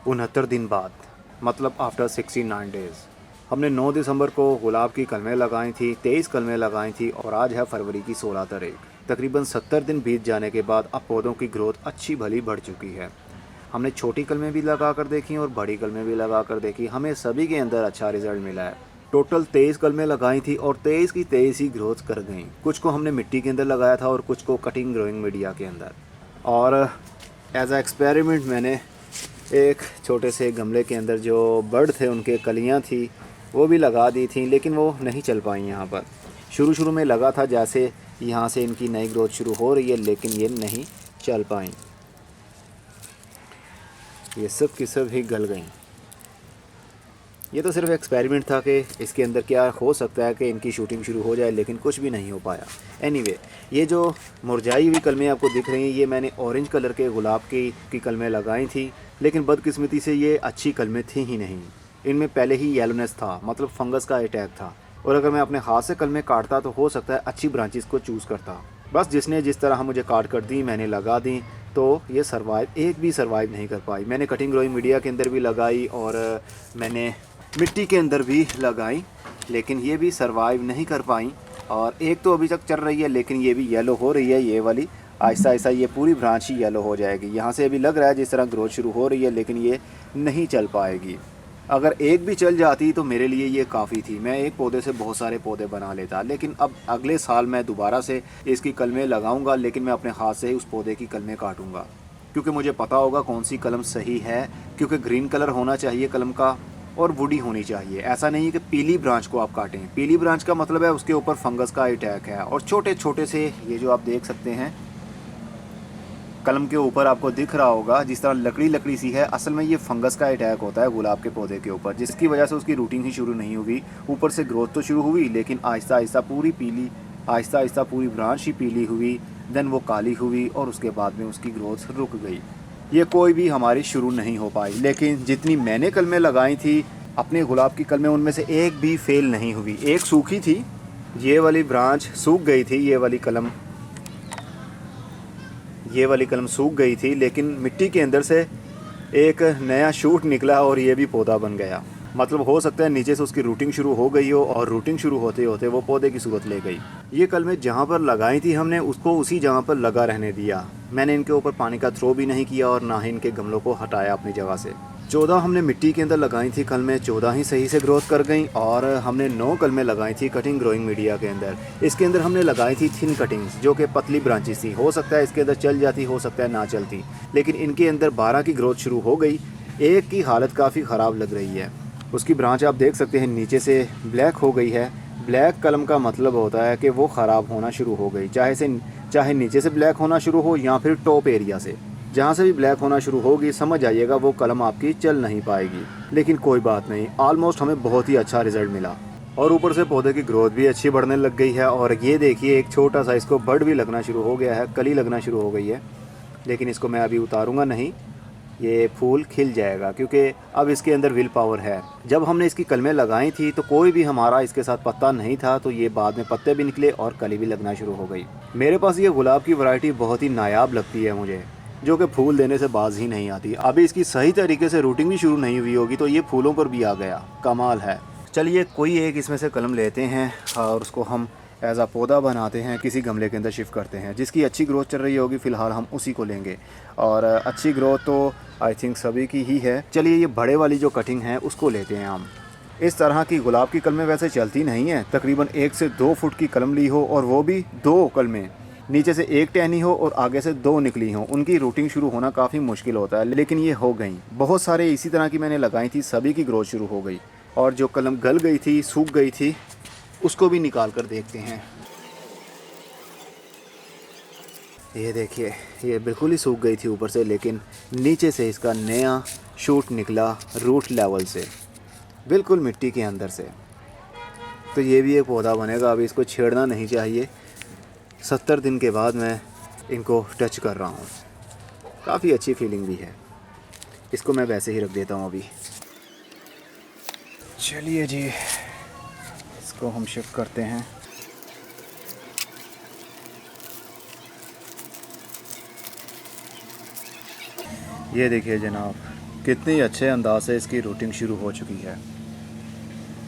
69 दिन बाद, मतलब आफ्टर 69 डेज़। हमने 9 दिसंबर को गुलाब की कलमें लगाई थी, 23 कलमें लगाई थी और आज है फरवरी की 16 तारीख। तकरीबन 70 दिन बीत जाने के बाद अब पौधों की ग्रोथ अच्छी भली बढ़ चुकी है। हमने छोटी कलमें भी लगा कर देखी और बड़ी कलमें भी लगा कर देखी, हमें सभी के अंदर अच्छा रिजल्ट मिला है। टोटल 23 कलमें लगाई थी और 23 की 23 ही ग्रोथ कर गई। कुछ को हमने मिट्टी के अंदर लगाया था और कुछ को कटिंग ग्रोइंग मीडिया के अंदर। और एज अ एक्सपेरिमेंट मैंने एक छोटे से गमले के अंदर जो बर्ड थे उनके कलियां थी वो भी लगा दी थी, लेकिन वो नहीं चल पाई यहाँ पर। शुरू में लगा था जैसे यहाँ से इनकी नई ग्रोथ शुरू हो रही है, लेकिन ये नहीं चल पाई, ये सब की सब ही गल गई। ये तो सिर्फ एक्सपेरिमेंट था कि इसके अंदर क्या हो सकता है कि इनकी शूटिंग शुरू हो जाए, लेकिन कुछ भी नहीं हो पाया। एनीवे, ये जो मुरझाई हुई कलमें आपको दिख रही हैं ये मैंने ऑरेंज कलर के गुलाब की कलमें लगाई थी, लेकिन बदकिस्मती से ये अच्छी कलमें थी ही नहीं। इनमें पहले ही येलोनेस था, मतलब फंगस का अटैक था, और अगर मैं अपने हाथ से कलमें काटता तो हो सकता है अच्छी ब्रांचेस को चूज़ करता। बस जिसने जिस तरह मुझे काट कर दी मैंने लगा दी, तो ये एक भी सर्वाइव नहीं कर पाई। मैंने कटिंग ग्रोइंग मीडिया के अंदर भी लगाई और मैंने मिट्टी के अंदर भी लगाई, लेकिन ये भी सर्वाइव नहीं कर पाई। और एक तो अभी तक चल रही है, लेकिन ये भी येलो हो रही है, ये वाली आहिस्ता आहिस्ता ये पूरी ब्रांच ही येलो हो जाएगी। यहाँ से अभी लग रहा है जिस तरह ग्रोथ शुरू हो रही है, लेकिन ये नहीं चल पाएगी। अगर एक भी चल जाती तो मेरे लिए ये काफ़ी थी, मैं एक पौधे से बहुत सारे पौधे बना लेता। लेकिन अब अगले साल मैं दोबारा से इसकी कलमें लगाऊंगा, लेकिन मैं अपने हाथ से उस पौधे की कलमें काटूंगा, क्योंकि मुझे पता होगा कौन सी कलम सही है। क्योंकि ग्रीन कलर होना चाहिए कलम का और वुडी होनी चाहिए। ऐसा नहीं है कि पीली ब्रांच को आप काटें। पीली ब्रांच का मतलब है उसके ऊपर फंगस का अटैक है। और छोटे छोटे से ये जो आप देख सकते हैं कलम के ऊपर आपको दिख रहा होगा जिस तरह लकड़ी लकड़ी सी है, असल में ये फंगस का अटैक होता है गुलाब के पौधे के ऊपर, जिसकी वजह से उसकी रूटिंग ही शुरू नहीं हुई। ऊपर से ग्रोथ तो शुरू हुई, लेकिन आहिस्ता आहिस्ता पूरी ब्रांच ही पीली हुई, देन वो काली हुई और उसके बाद में उसकी ग्रोथ रुक गई। ये कोई भी हमारी शुरू नहीं हो पाई। लेकिन जितनी मैंने कलमें लगाई थी अपने गुलाब की कलमें, उनमें से एक भी फेल नहीं हुई। एक सूखी थी, ये वाली ब्रांच सूख गई थी, ये वाली कलम सूख गई थी, लेकिन मिट्टी के अंदर से एक नया शूट निकला और ये भी पौधा बन गया। मतलब हो सकता है नीचे से उसकी रूटिंग शुरू हो गई हो और रूटिंग शुरू होते होते वो पौधे की सूरत ले गई। ये कलमें जहाँ पर लगाई थी हमने उसको उसी जगह पर लगा रहने दिया। मैंने इनके ऊपर पानी का थ्रो भी नहीं किया और ना ही इनके गमलों को हटाया अपनी जगह से। 14 हमने मिट्टी के अंदर लगाई थी कलमें, 14 ही सही से ग्रोथ कर गई। और हमने 9 कलमें लगाई थी कटिंग ग्रोइंग मीडिया के अंदर। इसके अंदर हमने लगाई थी थिन कटिंग्स, जो कि पतली ब्रांचेस थी। हो सकता है इसके अंदर चल जाती, हो सकता है ना चलती, लेकिन इनके अंदर 12 की ग्रोथ शुरू हो गई। एक की हालत काफ़ी ख़राब लग रही है, उसकी ब्रांच आप देख सकते हैं नीचे से ब्लैक हो गई है। ब्लैक कलम का मतलब होता है कि वो ख़राब होना शुरू हो गई, चाहे नीचे से ब्लैक होना शुरू हो या फिर टॉप एरिया से। जहाँ से भी ब्लैक होना शुरू होगी समझ आइएगा वो कलम आपकी चल नहीं पाएगी। लेकिन कोई बात नहीं, ऑलमोस्ट हमें बहुत ही अच्छा रिजल्ट मिला और ऊपर से पौधे की ग्रोथ भी अच्छी बढ़ने लग गई है। और ये देखिए एक छोटा सा इसको बड भी लगना शुरू हो गया है, कली लगना शुरू हो गई है। लेकिन इसको मैं अभी उतारूँगा नहीं, ये फूल खिल जाएगा, क्योंकि अब इसके अंदर विल पावर है। जब हमने इसकी कलमें लगाई थी तो कोई भी हमारा इसके साथ पत्ता नहीं था, तो ये बाद में पत्ते भी निकले और कली भी लगना शुरू हो गई। मेरे पास ये गुलाब की वैरायटी बहुत ही नायाब लगती है मुझे, जो कि फूल देने से बाज ही नहीं आती। अभी इसकी सही तरीके से रूटिंग भी शुरू नहीं हुई होगी तो ये फूलों पर भी आ गया, कमाल है। चलिए कोई एक इसमें से कलम लेते हैं और उसको हम एज आ पौधा बनाते हैं, किसी गमले के अंदर शिफ्ट करते हैं। जिसकी अच्छी ग्रोथ चल रही होगी फ़िलहाल हम उसी को लेंगे, और अच्छी ग्रोथ तो आई थिंक सभी की ही है। चलिए ये बड़े वाली जो कटिंग है उसको लेते हैं हम। इस तरह की गुलाब की कलमें वैसे चलती नहीं हैं, तकरीबन 1 से 2 फुट की कलम ली हो और वो भी 2 कलमें, नीचे से एक टहनी हो और आगे से 2 निकली हो, उनकी रूटिंग शुरू होना काफ़ी मुश्किल होता है। लेकिन ये हो गई। बहुत सारे इसी तरह की मैंने लगाई थी, सभी की ग्रोथ शुरू हो गई। और जो कलम गल गई थी, सूख गई थी, उसको भी निकाल कर देखते हैं। ये देखिए ये बिल्कुल ही सूख गई थी ऊपर से, लेकिन नीचे से इसका नया शूट निकला रूट लेवल से, बिल्कुल मिट्टी के अंदर से। तो ये भी एक पौधा बनेगा। अभी इसको छेड़ना नहीं चाहिए। 70 दिन के बाद मैं इनको टच कर रहा हूँ, काफ़ी अच्छी फीलिंग भी है। इसको मैं वैसे ही रख देता हूँ अभी। चलिए जी, इसको हम शिफ्ट करते हैं। ये देखिए जनाब, कितनी अच्छे अंदाज से इसकी रूटिंग शुरू हो चुकी है,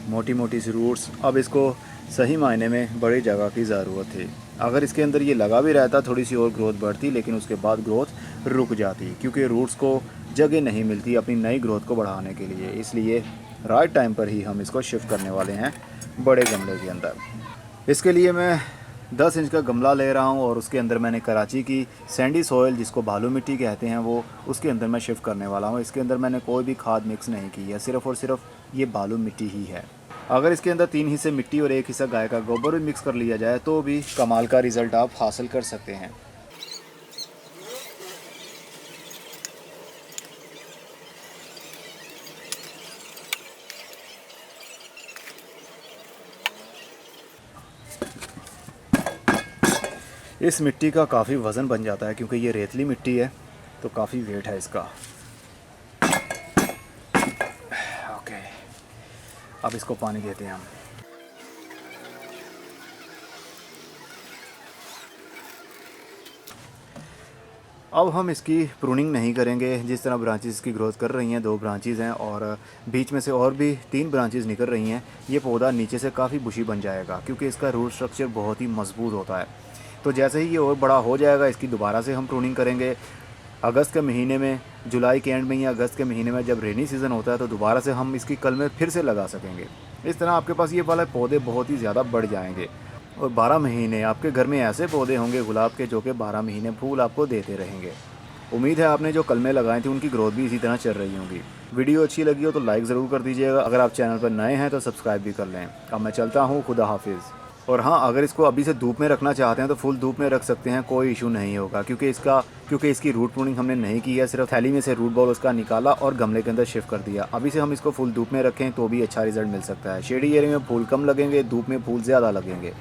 मोटी मोटी सी रूट्स। अब इसको सही मायने में बड़ी जगह की ज़रूरत थी। अगर इसके अंदर ये लगा भी रहता थोड़ी सी और ग्रोथ बढ़ती, लेकिन उसके बाद ग्रोथ रुक जाती क्योंकि रूट्स को जगह नहीं मिलती अपनी नई ग्रोथ को बढ़ाने के लिए। इसलिए राइट टाइम पर ही हम इसको शिफ्ट करने वाले हैं बड़े गमले के अंदर। इसके लिए मैं 10 इंच का गमला ले रहा हूँ और उसके अंदर मैंने कराची की सैंडी सॉइल, जिसको बालू मिट्टी कहते हैं, वो उसके अंदर मैं शिफ्ट करने वाला हूँ। इसके अंदर मैंने कोई भी खाद मिक्स नहीं की है, सिर्फ़ और सिर्फ ये बालू मिट्टी ही है। अगर इसके अंदर 3 हिस्से मिट्टी और 1 हिस्सा गाय का गोबर भी मिक्स कर लिया जाए तो भी कमाल का रिज़ल्ट आप हासिल कर सकते हैं। इस मिट्टी का काफ़ी वज़न बन जाता है क्योंकि ये रेतली मिट्टी है, तो काफ़ी वेट है इसका। ओके, अब इसको पानी देते हैं हम। अब हम इसकी प्रूनिंग नहीं करेंगे। जिस तरह ब्रांचेस की ग्रोथ कर रही हैं, 2 ब्रांचेस हैं और बीच में से और भी 3 ब्रांचेस निकल रही हैं, ये पौधा नीचे से काफ़ी बुशी बन जाएगा क्योंकि इसका रूट स्ट्रक्चर बहुत ही मजबूत होता है। तो जैसे ही ये और बड़ा हो जाएगा, इसकी दोबारा से हम प्रूनिंग करेंगे। अगस्त के महीने में, जुलाई के एंड में या अगस्त के महीने में जब रेनी सीज़न होता है, तो दोबारा से हम इसकी कलमें फिर से लगा सकेंगे। इस तरह आपके पास ये वाले पौधे बहुत ही ज़्यादा बढ़ जाएंगे और 12 महीने आपके घर में ऐसे पौधे होंगे गुलाब के जो कि 12 महीने फूल आपको देते रहेंगे। उम्मीद है आपने जो कलमें लगाए थे उनकी ग्रोथ भी इसी तरह चल रही होंगी। वीडियो अच्छी लगी हो तो लाइक ज़रूर कर दीजिएगा। अगर आप चैनल पर नए हैं तो सब्सक्राइब भी कर लें। अब मैं चलता हूँ, खुदा हाफिज़। और हाँ, अगर इसको अभी से धूप में रखना चाहते हैं तो फुल धूप में रख सकते हैं, कोई इशू नहीं होगा क्योंकि इसकी रूट प्रूनिंग हमने नहीं की है। सिर्फ थैली में से रूट बॉल उसका निकाला और गमले के अंदर शिफ्ट कर दिया। अभी से हम इसको फुल धूप में रखें तो भी अच्छा रिजल्ट मिल सकता है। शेडी एरिया में फूल कम लगेंगे, धूप में फूल ज़्यादा लगेंगे।